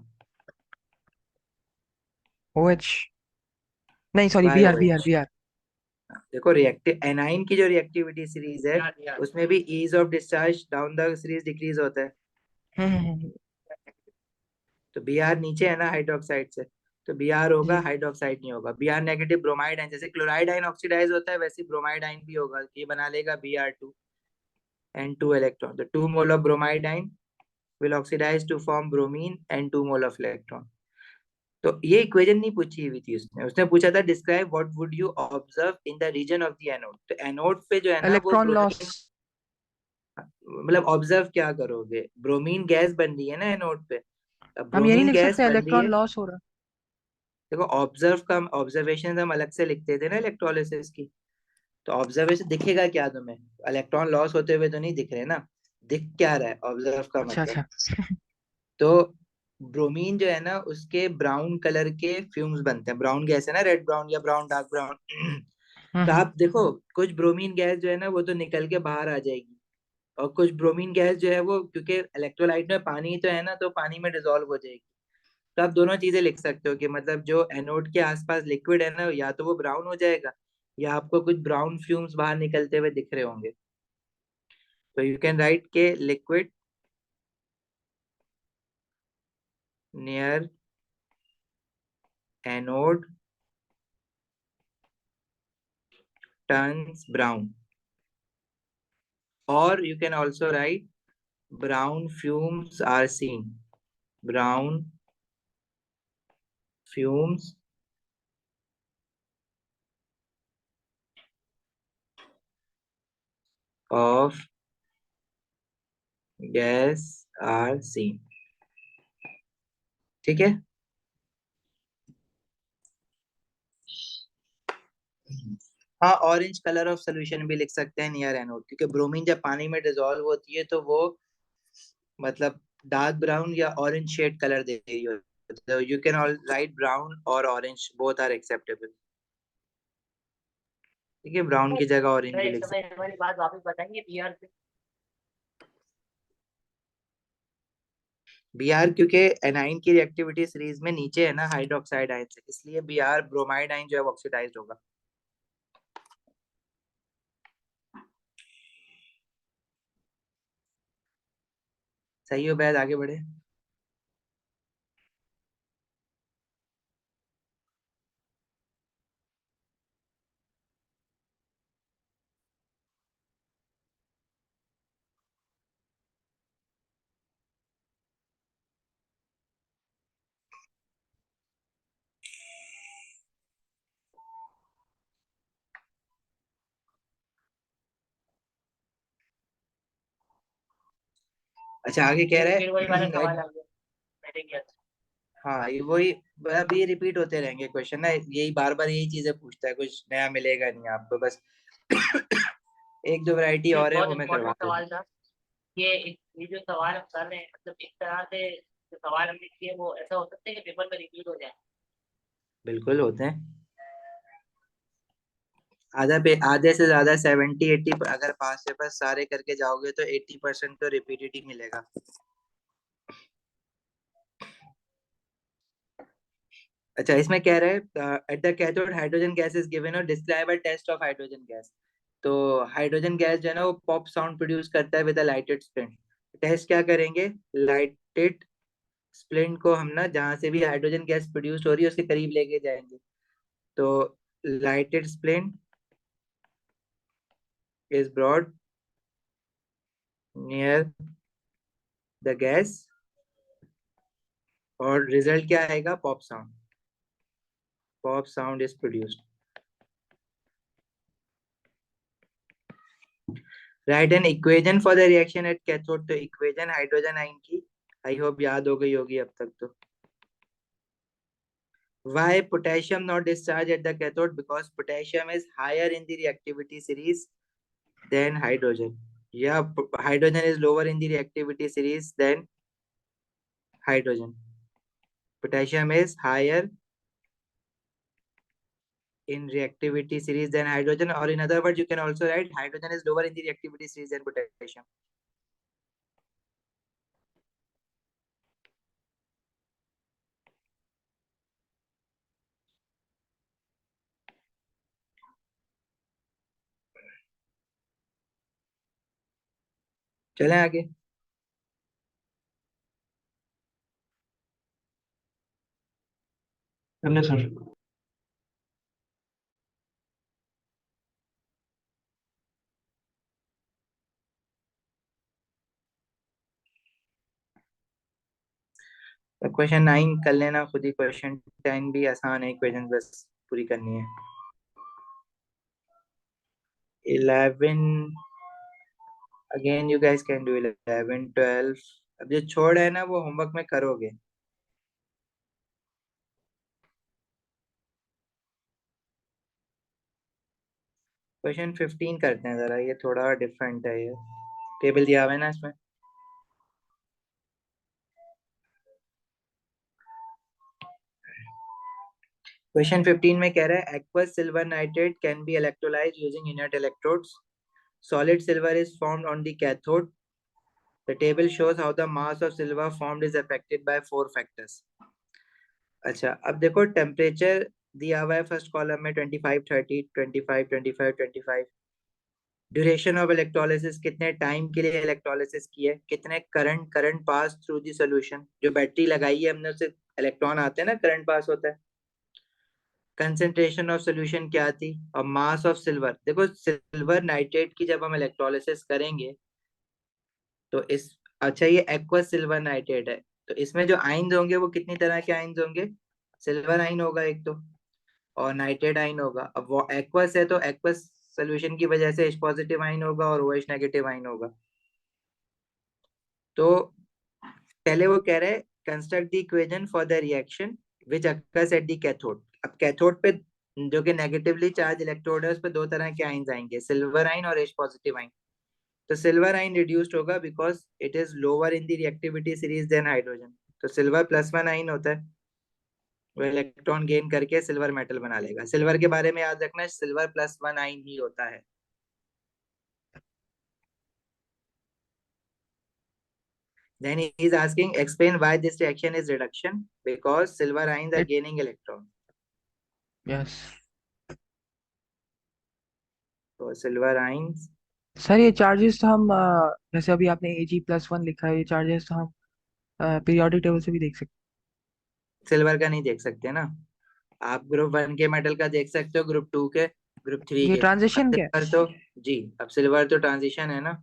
OH, नहीं सॉरी, बाय Br Br OH। Br। देखो रिएक्टिव एनाइन की जो रिएक्टिविटी सीरीज है उसमें भी ease of discharge down the series decrease होता है। हम्म। तो Br नीचे है ना हाइड्रोक्साइड से, तो Br होगा, जी हाइड्रोक्साइड नहीं होगा। Br नेगेटिव ब्रोमाइड आयन, जैसे क्लोराइड आयन ऑक्सीडाइज होता है वैसे ब्रोमाइड आयन भी होगा, ये बना लेगा Br2 and 2 electron। The 2 mole of bromide ion will oxidize to form bromine and 2 mole of electron। तो ये इक्वेशन नहीं पूछी हुई थी उसने, उसने पूछा था describe what would you observe in the region of the anode. तो एनोड पे जो है ना वो इलेक्ट्रॉन लॉस। ब्रोमीन, मतलब ऑब्जर्व क्या करोगे, ब्रोमीन गैस बन रही है ना एनोड पे। अब हम ये नहीं ब्रोमीन लिख गैस सकते बन रही इलेक्ट्रॉन है। लॉस हो रहा। देखो ऑब्जर्व का ऑब्जर्वेशन हम अलग से लिखते थे ना इलेक्ट्रोलिसिस की। तो ऑब्जर्वेशन दिखेगा क्या तुम्हें, इलेक्ट्रॉन लॉस होते हुए तो नहीं दिख रहे ना, दिख क्या रहा है ऑब्जर्व का अच्छा मतलब। अच्छा। तो ब्रोमीन जो है ना उसके ब्राउन कलर के फ्यूम्स बनते हैं, ब्राउन गैस है ना, रेड ब्राउन या ब्राउन डार्क ब्राउन तो आप देखो कुछ ब्रोमीन गैस जो है ना वो तो निकल के बाहर आ जाएगी, और कुछ ब्रोमीन गैस जो है वो क्योंकि इलेक्ट्रोलाइट में पानी ही तो है ना, तो पानी में डिसॉल्व हो जाएगी। तो आप दोनों चीजें लिख सकते हो कि मतलब जो एनोड के आसपास लिक्विड है ना, या तो वो ब्राउन हो जाएगा या आपको कुछ ब्राउन फ्यूम्स बाहर निकलते हुए दिख रहे होंगे। तो यू कैन राइट के liquid near anode turns brown, or you can also write brown fumes are seen. Brown fumes of gas are seen. ठीक है। हाँ, ऑरेंज कलर ऑफ सोल्यूशन भी लिख सकते हैं नियर एनोड, क्योंकि ब्रोमीन जब पानी में डिसॉल्व होती है तो वो मतलब डार्क ब्राउन या ऑरेंज शेड कलर दे रही हो। तो you can all right brown और ऑरेंज, बोथ आर एक्सेप्टेबल। ठीक है, ब्राउन की जगह ऑरेंज भी लिख सकते हैं। हमारी बात वापस बताएंगे बीआर पे। बीआर क्योंकि एनाइन की रिएक्टिविटी सीरीज में नीचे है ना हाइड्रोक्साइड आयन से, इसलिए बीआर ब्रोमाइड आयन जो है ऑक्सीडाइज्ड होगा। सही हो बैद, आगे बढ़े। अच्छा, आगे कह रहा फिर वही वाला है सवाल आ गया, मैंने किया था। हाँ, ये वही, अब ये रिपीट होते रहेंगे क्वेश्चन ना, यही बार बार यही चीजें पूछता है, कुछ नया मिलेगा नहीं आपको, बस एक दो वैरायटी एक और है बहुत वो मैं करवा इम्पोर्टेंट दूंगा। सवाल था। ये जो सवाल हम कर रहे हैं, मतलब इस तरह से जो सवाल हमने किए वो ऐसा हो सकता है कि पेपर में रिपीट हो जाए। बिल्कुल होते हैं। आधे से ज्यादा 70-80, अगर पास पेपर सारे करके जाओगे तो 80% तो रिपीटेड ही मिलेगा। अच्छा, इसमें कह रहे हैं at the cathode hydrogen gas is given और describe a test of hydrogen gas. तो हाइड्रोजन गैस जो है ना वो पॉप साउंड प्रोड्यूस करता है with a lighted splint. Test क्या करेंगे, लाइटेड स्प्लिंट को हम ना जहां से भी हाइड्रोजन गैस प्रोड्यूस हो रही है उसके करीब लेके जाएंगे। तो lighted splint is brought near the gas, और रिजल्ट क्या आएगा, pop sound. Pop sound is produced. Write an equation for the reaction at cathode. तो इक्वेशन हाइड्रोजन आयन की आई होप याद हो गई होगी अब तक तो। Why potassium not discharge at the cathode? Because potassium is higher in the reactivity series than hydrogen. Yeah, hydrogen is lower in the reactivity series than hydrogen. Potassium is higher in reactivity series than hydrogen, or in other words, you can also write hydrogen is lower in the reactivity series than potassium. चलें आगे। चलिए sir. तो question 9 कर लेना खुद ही, question 10 भी आसान है, इक्वेशन बस पूरी करनी है। 11 again you guys can do 11 12। अब जो छोड़ है ना वो होमवर्क में करोगे। क्वेश्चन 15 करते हैं जरा, ये थोड़ा डिफरेंट है, ये टेबल दिया हुआ है ना इसमें। क्वेश्चन 15 में कह रहा है aqueous silver nitrate can be electrolyzed using inert electrodes. Solid silver is formed on the cathode. The table shows how the mass of silver formed is affected by 4 factors. अच्छा, अब देखो टेम्परेचर दिया हुआ है फर्स्ट कॉलम में 25 30 25 25 25। Duration of electrolysis, कितने time के लिए इलेक्ट्रोलिसिस की है, कितने current pass through the solution, जो बैटरी लगाई है हमने उससे इलेक्ट्रॉन आते हैं ना, करंट पास होता है। कंसेंट्रेशन ऑफ सॉल्यूशन क्या थी, और मास ऑफ सिल्वर। देखो सिल्वर नाइट्रेट की जब हम इलेक्ट्रोलिसिस करेंगे तो इस, अच्छा ये एक्वस सिल्वर नाइट्रेट है, तो इसमें जो आइंस होंगे वो कितनी तरह के आइंस होंगे, सिल्वर आइन होगा एक तो, और नाइट्रेट आइन होगा। अब वो एक्वस है तो एक्वस सोल्यूशन की वजह से H पॉजिटिव आइन होगा और OH नेगेटिव आइन होगा। तो पहले वो कह रहे हैं construct the equation for the reaction which occurs at the cathode. अब कैथोड पे जो कि नेगेटिवली चार्ज इलेक्ट्रोड है उस पे दो तरह के आइंस आएंगे, सिल्वर आइन और H पॉजिटिव आइन। तो सिल्वर आइन रिड्यूस्ड होगा because it is lower in the reactivity series than hydrogen. तो सिल्वर +1 आइन होता है, वो इलेक्ट्रॉन गेन करके सिल्वर मेटल बना लेगा। सिल्वर के बारे में याद रखना, सिल्वर +1 आइन ही होता है। Then he is asking, explain why this reaction is reduction, because silver ions are It, gaining electron. yes. So silver ions, sir ये चार्जेस तो हम जैसे अभी आपने Ag+1 लिखा है, ये चार्जेस तो हम पीरियोडिक टेबल से भी देख सकते सिल्वर का नहीं देख सकते ना। आप ग्रुप 1 के मेटल का देख सकते हो, ग्रुप 2 के, ग्रुप 3 हैं। ये के। अब ट्रांजिशन क्या है? सिल्वर तो, जी अब सिल्वर तो ट्रांजिशन है ना,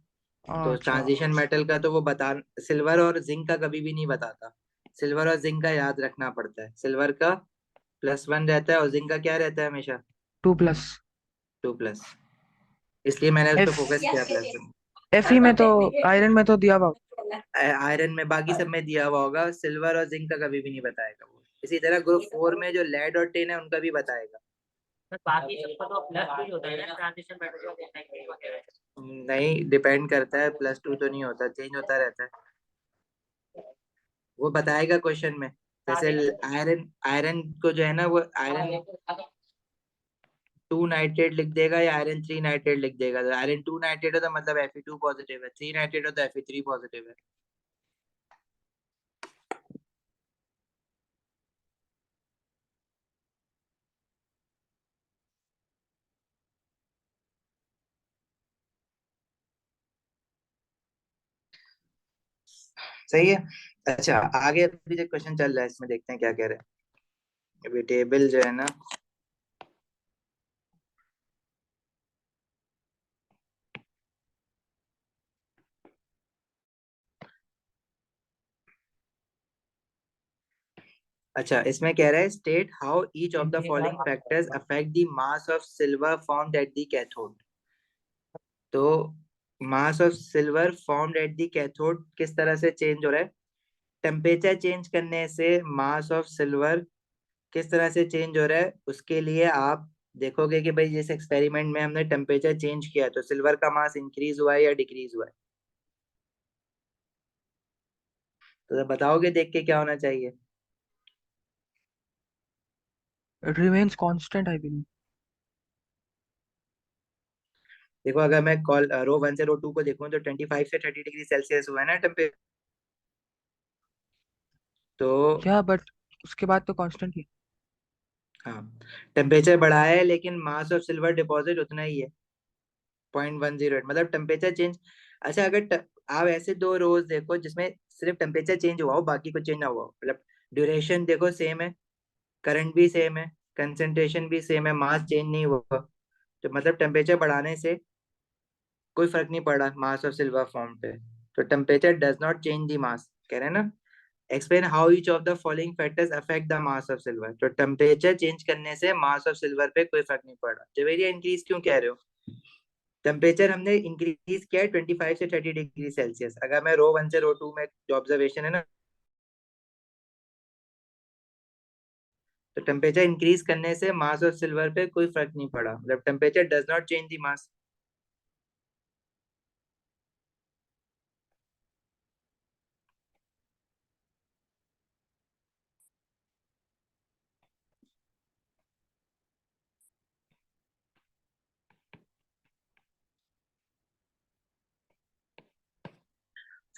तो अच्छा। ट्रांजिशन मेटल का तो वो बता, सिल्वर और जिंक का कभी भी नहीं बताता। सिल्वर और जिंक का याद रखना पड़ता है, सिल्वर का +1 रहता है और जिंक का क्या रहता है हमेशा 2+। 2+। इसलिए मैंने उस पर एफ फोकस किया +1। Fe में तो, आयरन में तो दिया हुआ। आयरन में, बाकी सब में दिया हुआ होगा, सिल्वर और जिंक का कभी भी नहीं बताएगा वो। इसी तरह ग्रुप 4 में जो लेड और टिन है उनका भी बताएगा। बस बाकी सबका तो प्लस भी होता है ना, ट्रांजिशन मेटल वगैरह। नहीं, डिपेंड करता है, +2 तो नहीं होता, चेंज होता रहता है, वो बताएगा क्वेश्चन में। जैसे आयरन, आयरन को जो है ना, वो आयरन 2 नाइट्रेट लिख देगा या आयरन 3 नाइट्रेट लिख देगा। आयरन 2 नाइट्रेट हो तो मतलब Fe2 पॉजिटिव है, 3 नाइट्रेट हो तो Fe3 पॉजिटिव है। सही है। अच्छा, आगे अभी जो क्वेश्चन चल रहा है इसमें देखते हैं क्या कह रहे हैं। अभी टेबल जो है ना, अच्छा इसमें कह रहा है state how each of the following factors affect the mass of silver formed at the cathode. तो mass of silver formed at the cathode किस तरह से चेंज हो रहा है, टेम्परेचर चेंज करने से मास ऑफ सिल्वर किस तरह से चेंज हो रहा है। उसके लिए आप देखोगे कि भाई जिस एक्सपेरिमेंट में हमने टेम्परेचर चेंज किया तो सिल्वर का मास इंक्रीज हुआ है या डिक्रीज हुआ है, तो बताओगे देख के क्या होना चाहिए। It remains constant I believe. देखो अगर मैं कॉल रो 1 से रो 2 को देखूं तो 25 से 30 डिग्री सेल्सियस हुआ है ना टेम्परेचर, तो या बट उसके बाद तो कांस्टेंट ही हाँ टेम्परेचर बढ़ा है लेकिन मास ऑफ सिल्वर डिपॉजिट उतना ही है, 0.108, मतलब टेम्परेचर चेंज। अच्छा अगर आप ऐसे दो रोज देखो जिसमें सिर्फ टेम्परेचर चेंज हुआ हो बाकी कुछ चेंज ना हुआ हो, मतलब ड्यूरेशन देखो सेम है, करंट भी सेम है, कंसेंट्रेशन भी सेम है, मास चेंज नहीं हुआ, तो मतलब टेम्परेचर बढ़ाने से कोई फर्क नहीं पड़ा मास ऑफ सिल्वर फॉर्म पे। तो temperature does not change the मास, कह रहे हैं ना। Explain how each of the following factors affect the mass of silver. तो टेम्परेचर चेंज करने से मास ऑफ सिल्वर पे कोई फर्क नहीं पड़ा। जवेरिया इंक्रीज क्यों कह रहे हो, टेम्परेचर हमने इंक्रीज किया है 25 से 30 डिग्री सेल्सियस। अगर मैं रो 1 से रो 2 में जो ऑब्जर्वेशन है ना, तो टेम्परेचर इंक्रीज करने से मास ऑफ सिल्वर पे कोई फर्क नहीं पड़ा, मतलब temperature does not change the मास।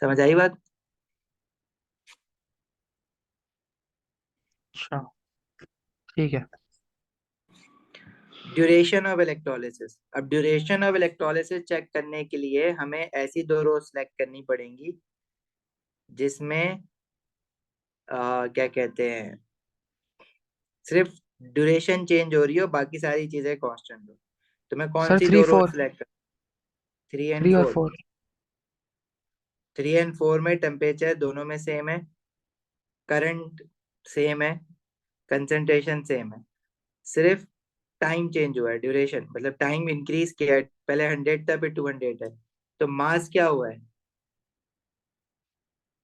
समझ आई बात? अच्छा ठीक है। Duration of electrolysis. अब ड्यूरेशन ऑफ इलेक्ट्रोलिसिस चेक करने के लिए हमें ऐसी दो रो सेलेक्ट करनी पड़ेंगी जिसमें क्या कहते हैं, सिर्फ ड्यूरेशन चेंज हो रही हो, बाकी सारी चीजें कांस्टेंट हो। तो मैं कौन सर सी थ्री दो रो फोर सेलेक्ट कर, 3 और थ्री और 4? फोर 3 और 4 में टेम्परेचर दोनों में सेम है, करंट सेम है, कंसंट्रेशन सेम है, सिर्फ टाइम चेंज हुआ है, ड्यूरेशन मतलब टाइम इंक्रीज किया है, पहले 100 था फिर 200 है। तो मास क्या हुआ है,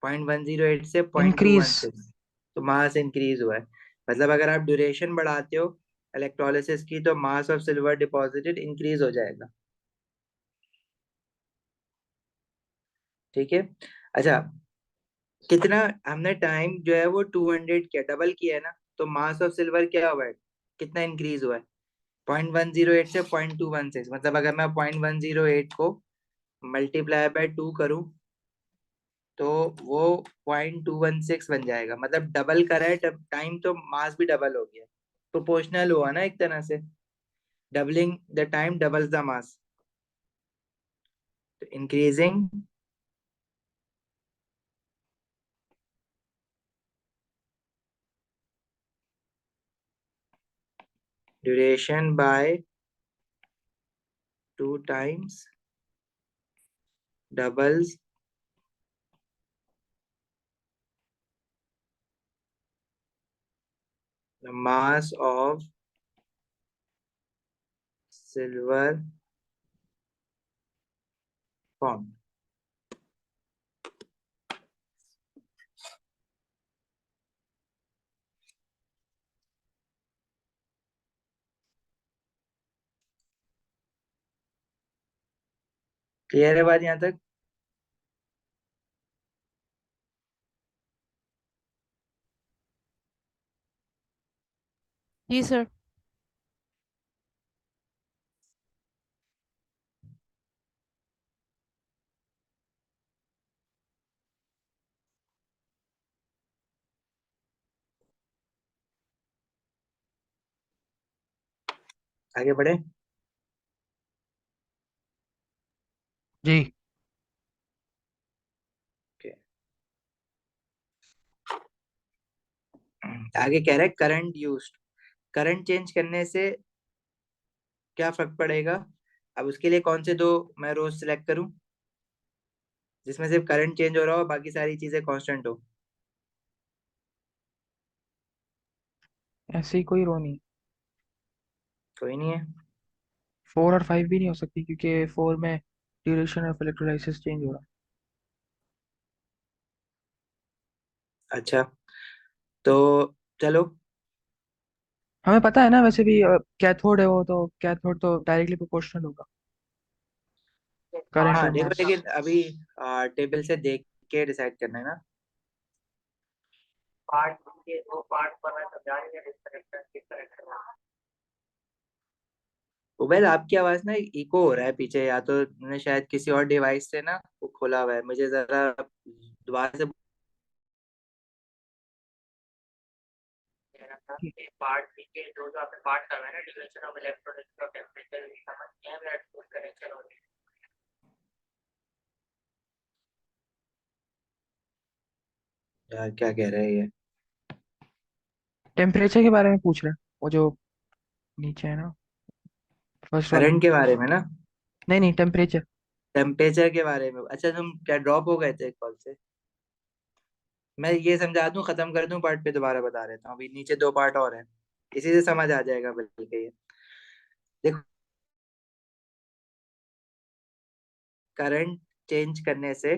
0.108 से इंक्रीज। 0.216, तो मास इंक्रीज हुआ है। मतलब अगर आप ड्यूरेशन बढ़ाते हो इलेक्ट्रोलिसिस की तो mass of silver deposited increase हो जाएगा। ठीक है। अच्छा, कितना हमने टाइम जो है वो 200 किया, डबल किया है ना, तो मास ऑफ सिल्वर क्या हुआ है, कितना इंक्रीज हुआ है, 0.108 से 0.216। मतलब अगर मैं 0.108 को मल्टीप्लाई बाय 2 करूं तो वो 0.216 बन जाएगा। मतलब डबल करा है टाइम, तो मास भी डबल हो गया, प्रोपोर्शनल हुआ ना एक तरह से, doubling the time doubles the mass, तो increasing duration by 2 times doubles the mass of silver formed। Clear है बात यहाँ तक? जी सर। आगे बढ़े। जी। Okay. आगे कह रहा है करंट यूज्ड। करंट चेंज करने से क्या फर्क पड़ेगा? अब उसके लिए कौन से दो मैं रोज सिलेक्ट करूं जिसमें सिर्फ करंट चेंज हो रहा हो, बाकी सारी चीजें कांस्टेंट हो? ऐसे ही कोई रो नहीं। कोई नहीं है। 4 और 5 भी नहीं हो सकती क्योंकि 4 में ड्यूरेशन ऑफ इलेक्ट्रोलाइसिस चेंज हो रहा है। अच्छा, तो चलो। हमें पता है ना वैसे भी कैथोड है वो, तो कैथोड तो डायरेक्टली प्रोपोर्शनल होगा करंट हाँ और देखो, मास। लेकिन अभी टेबल से देख के डिसाइड करना है ना। पार्ट के दो पार्ट पर मैं समझा रही हूँ डिस्कनेक्शन डिस्कनेक्शन। उबैद आपकी आवाज ना इको हो रहा है पीछे, या तो मैंने शायद किसी और डिवाइस से ना वो खोला हुआ है, मुझे जरा दोबारा से। पार्ट बी के जो आपने पार्ट करना है ना, डिस्कनेक्शन ऑफ इलेक्ट्रोलिसिस और टेम्परेचर समझ गए हैं, मेरा कनेक्शन हो गया। यार क्या कह रहे हैं ये? टेम्परेचर के बारे में पूछ रहे हैं, वो जो नीचे है ना, फर्स्ट वाला। करंट के बारे में ना? नहीं नहीं, टेम्परेचर। टेम्परेचर के बारे में? अच्छा, तुम क्या ड्रॉप हो गए थे कॉल से? मैं ये समझा दूं, खत्म कर दूं पार्ट पे दोबारा बता देता हूँ, अभी नीचे 2 पार्ट और हैं, इसी से समझ आ जाएगा बल्कि ये। देखो, करंट चेंज करने से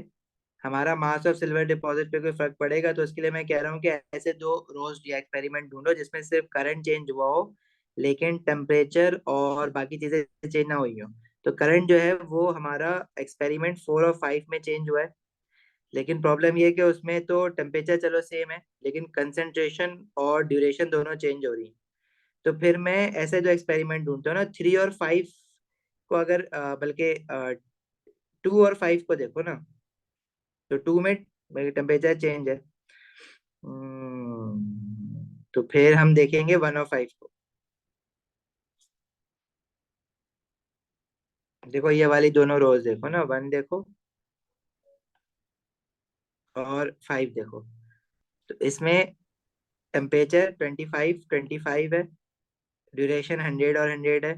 हमारा मास ऑफ सिल्वर डिपॉजिट पे कोई फर्क पड़ेगा? तो उसके लिए मैं कह रहा हूँ कि ऐसे दो रोज या एक्सपेरिमेंट ढूंढो जिसमें सिर्फ करंट चेंज हुआ हो लेकिन टेम्परेचर और बाकी चीजें चेंज ना हुई हो। तो करंट जो है वो हमारा एक्सपेरिमेंट 4 और 5 में चेंज हुआ है, लेकिन प्रॉब्लम ये है कि उसमें तो टेम्परेचर चलो सेम है लेकिन कंसंट्रेशन और ड्यूरेशन दोनों चेंज हो रही है। तो फिर मैं ऐसे जो एक्सपेरिमेंट ढूंढता हूँ ना, 3 और 5 को अगर बल्कि 2 और 5 को देखो ना, तो 2 में टेम्परेचर चेंज है। तो फिर हम देखेंगे 1 और 5 को। देखो ये वाली दोनों रोज देखो ना, 1 देखो और 5 देखो। तो इसमें टेम्परेचर 25 है, ड्यूरेशन 100 और 100 है,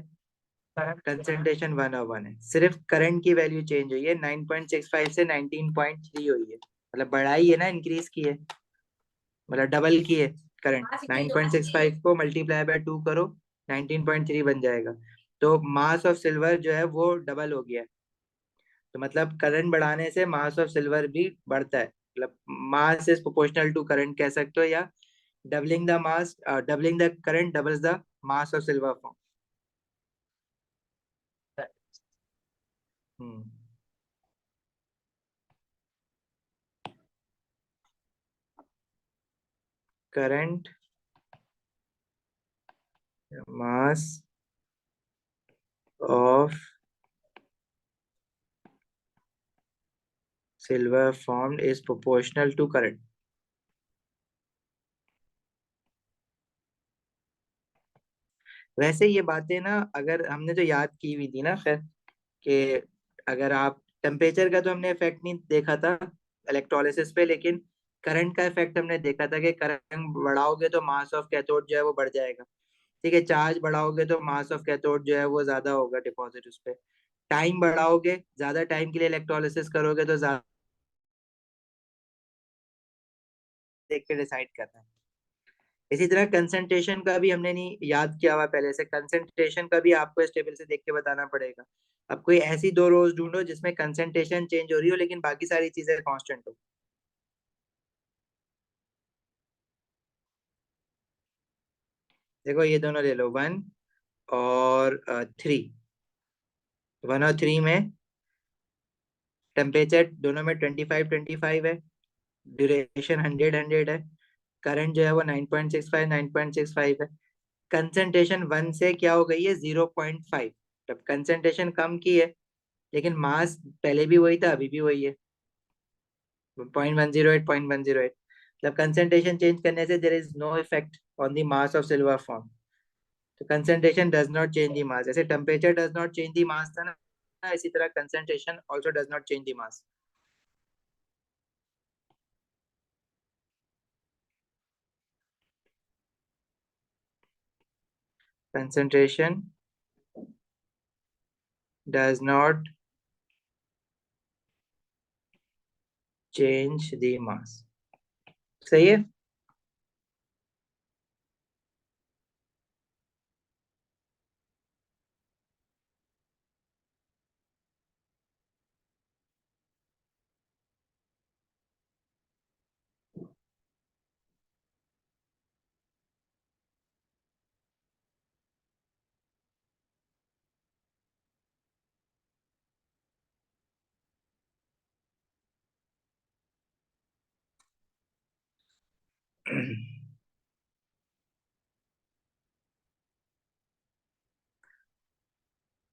कंसंट्रेशन 1 और 1 है। सिर्फ करंट की वैल्यू चेंज हुई है, 9.65 से 19.3 हुई है, मतलब बढ़ाई है ना, इंक्रीज की है, मतलब डबल की है करंट। 9.65 को मल्टीप्लाई बाय 2 करो, 19.3 बन जाएगा। तो मास ऑफ सिल्वर जो है वो डबल हो गया है। तो मतलब करंट बढ़ाने से मास ऑफ सिल्वर भी बढ़ता है, मतलब mass is proportional to current कह सकते हो, या doubling the mass, doubling the current doubles the mass of silver form. Current mass of silver formed is proportional to current. वैसे ये बातें ना अगर हमने तो याद की हुई थी ना, खैर, कि अगर आप टेम्परेचर का तो हमने इफेक्ट नहीं देखा था इलेक्ट्रोलिसिस पे, लेकिन करंट का इफेक्ट हमने देखा था कि करंट बढ़ाओगे तो मास ऑफ कैथोड जो है वो बढ़ जाएगा। ठीक है, चार्ज बढ़ाओगे तो मास ऑफ कैथोड जो है वो ज्यादा होगा डिपॉजिट उस पे। टाइम बढ़ाओगे, ज्यादा टाइम के लिए इलेक्ट्रोलिसिस करोगे तो ज्यादा देख के डिसाइड करना है। इसी तरह कंसंट्रेशन का भी हमने नहीं याद किया हुआ पहले से, कंसंट्रेशन का भी आपको इस टेबल से देख के बताना पड़ेगा। अब कोई ऐसी दो रोज ढूंढो जिसमें कंसंट्रेशन चेंज हो रही हो लेकिन बाकी सारी चीजें कांस्टेंट हो। देखो ये दोनों ले लो, 1 और 3। 1 और 3 में टेम्परेचर दोनों में 25 है, ड्यूरेशन 100 है, करंट जो है वो 9.65 है। कंसंट्रेशन 1 से क्या हो गई है, 0.5। तब कंसंट्रेशन कम की है, लेकिन मास पहले भी वही था अभी भी वही है, 0.108, 0.108। मतलब कंसंट्रेशन चेंज करने से there is no effect on the mass of silver form. तो concentration does not change the mass, जैसे temperature does not change the mass था ना, इसी तरह concentration also does not change the mass. concentration does not change the mass। सही है।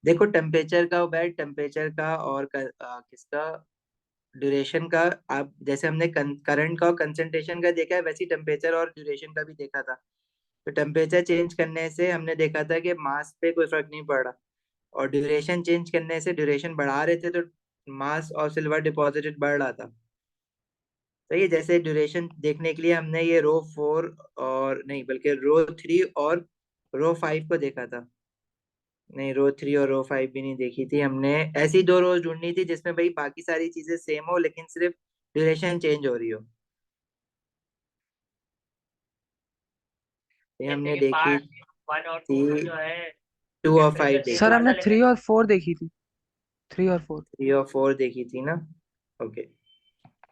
देखो temperature का बैड, टेम्परेचर का और किसका, ड्यूरेशन का। आप जैसे हमने करंट का और कंसंट्रेशन का देखा है, वैसे टेम्परेचर और ड्यूरेशन का भी देखा था। तो टेम्परेचर चेंज करने से हमने देखा था कि मास पे कोई फर्क नहीं पड़ा, और ड्यूरेशन चेंज करने से ड्यूरेशन बढ़ा रहे थे तो मास और सिल्वर डिपॉजिटेड बढ़ रहा था। सही है, जैसे ड्यूरेशन देखने के लिए हमने ये रो 4 और नहीं बल्कि रो 3 और रो 5 को देखा था। नहीं, रो 3 और रो 5 भी नहीं देखी थी हमने। ऐसी दो रोज ढूंढनी थी जिसमें भाई बाकी सारी चीजें सेम हो लेकिन सिर्फ ड्यूरेशन चेंज हो रही हो। ये जैसे हमने कि देखी पार्ट 1 और 2 में थी, जो है 2 और 5 टेम्परेचर चेंज देखी सर हुआ था, हमने थी, 3 और 4 देखी थी, 3 और 4। 3 और 4 देखी थी ना। ओके।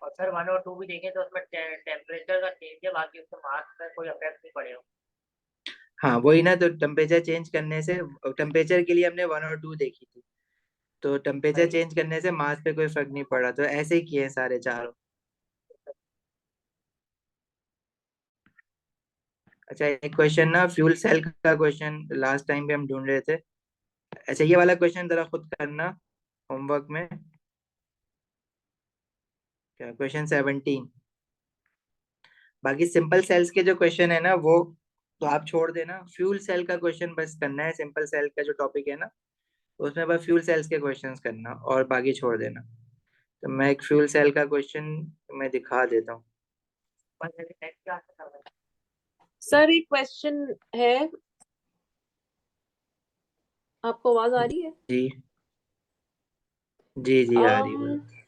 और सर 1 और 2 भी देखें तो उसमें टेम्परेचर का चेंज है, बाकी उसके मास में कोई इफेक्ट नहीं पड़ेगा। हाँ वही ना, तो टेम्परेचर चेंज करने से, टेम्परेचर के लिए हमने 1 और 2 देखी थी, तो टेम्परेचर सही। चेंज करने से मास पे कोई फर्क नहीं पड़ा, तो ऐसे ही किए हैं सारे चारों। अच्छा एक क्वेश्चन ना, फ्यूल सेल का क्वेश्चन लास्ट टाइम पे हम ढूंढ रहे थे। अच्छा ये वाला क्वेश्चन जरा खुद करना होमवर्क में। क्या क्वेश्चन 17। बाकी सिंपल सेल्स के जो क्वेश्चन है ना वो तो आप छोड़ देना, फ्यूल सेल का क्वेश्चन बस करना है, सिंपल सेल का जो टॉपिक है ना उसमें बस फ्यूल सेल्स के क्वेश्चंस करना और बाकी छोड़ देना। तो मैं एक फ्यूल सेल का क्वेश्चन मैं दिखा देता हूँ। नेक्स्ट क्लास में करवाएंगे। सर एक क्वेश्चन है, आपको आवाज आ रही है? जी जी जी आ रही है।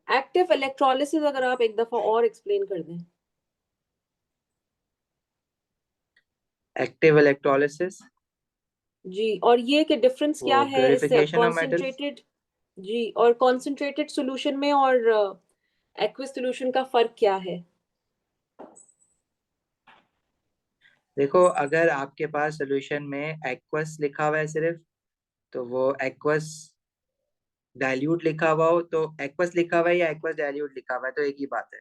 एक्टिव इलेक्ट्रोलिसिस अगर आप एक दफा और एक्सप्लेन कर दें। एक्टिव इलेक्ट्रोलिसिस जी, और ये के डिफरेंस क्या वो है प्योरिफिकेशन ऑफ मेटल्स। कॉन्सेंट्रेटेड, जी, और कॉन्सेंट्रेटेड सॉल्यूशन में और एक्विस सॉल्यूशन का फर्क क्या है? देखो अगर आपके पास सोल्यूशन में एक्वस लिखा हुआ है सिर्फ, तो वो एक्वस डाइल्यूट लिखा हुआ हो तो एक्वस लिखा हुआ है या एक्वस डाइल्यूट लिखा हुआ है तो एक ही बात है।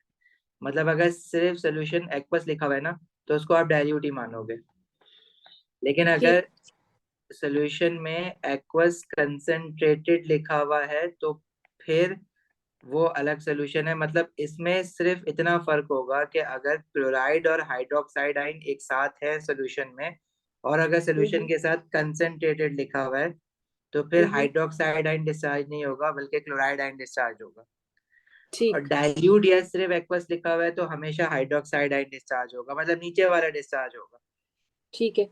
मतलब अगर सिर्फ सोल्यूशन एक्वस लिखा हुआ है ना तो उसको आप डाइल्यूट ही मानोगे। लेकिन अगर सोल्यूशन में एक्वस कंसंट्रेटेड लिखा हुआ है तो फिर वो अलग सोल्यूशन है। मतलब इसमें सिर्फ इतना फर्क होगा कि अगर क्लोराइड और हाइड्रोक्साइड आयन एक साथ है सोल्यूशन में, और अगर सोल्यूशन के साथ कंसंट्रेटेड लिखा हुआ है तो फिर हाइड्रोक्साइड आयन डिस्चार्ज नहीं होगा बल्कि क्लोराइड आयन डिस्चार्ज होगा। और ठीक डाइल्यूट या सिर्फ एक्वस लिखा हुआ है तो हमेशा हाइड्रोक्साइड आयन डिस्चार्ज होगा, मतलब नीचे वाला डिस्चार्ज होगा। ठीक है।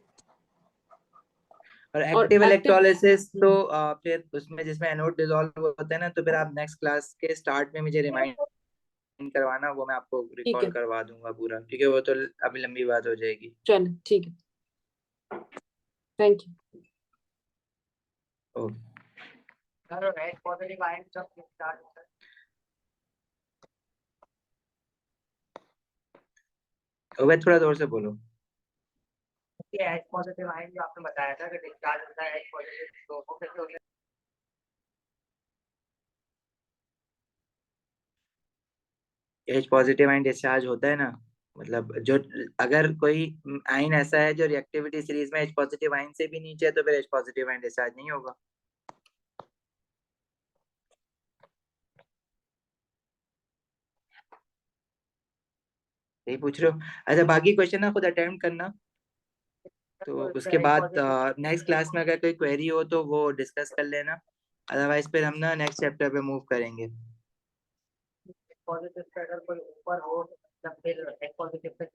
और और एक्टिव active- इलेक्ट्रोलिसिस तो फिर उसमें जिसमें एनोड डिसॉल्व होता है ना तो फिर आप नेक्स्ट क्लास के स्टार्ट में मुझे रिमाइंड करवाना, वो मैं आपको ठीक है, रिकॉल करवा दूंगा पूरा, क्योंकि वो तो अभी लंबी बात हो जाएगी। चलो ठीक है, thank you. Okay sir red positive ion कब स्टार्ट होता है? ओके थोड़ा जोर से बोलो। ये एच पॉजिटिव आयन जो आपने बताया था कि डिस्चार्ज होता है एच पॉजिटिव, तो वो कैसे होता है? एच पॉजिटिव आयन डिस्चार्ज होता है ना, मतलब जो अगर कोई आयन ऐसा है जो रिएक्टिविटी सीरीज में एच पॉजिटिव आयन से भी नीचे है तो फिर एच पॉजिटिव आयन डिस्चार्ज नहीं होगा। यही पूछ रहे हो? अच्छा बाकी क्वेश्चन ना खुद अटेम्प्ट करना, तो उसके बाद नेक्स्ट क्लास में अगर कोई क्वेरी हो तो वो डिस्कस कर लेना, अदरवाइज फिर हम ना नेक्स्ट चैप्टर पे मूव करेंगे। पॉजिटिव से अगर कोई ऊपर हो तब फिर एच पॉजिटिव से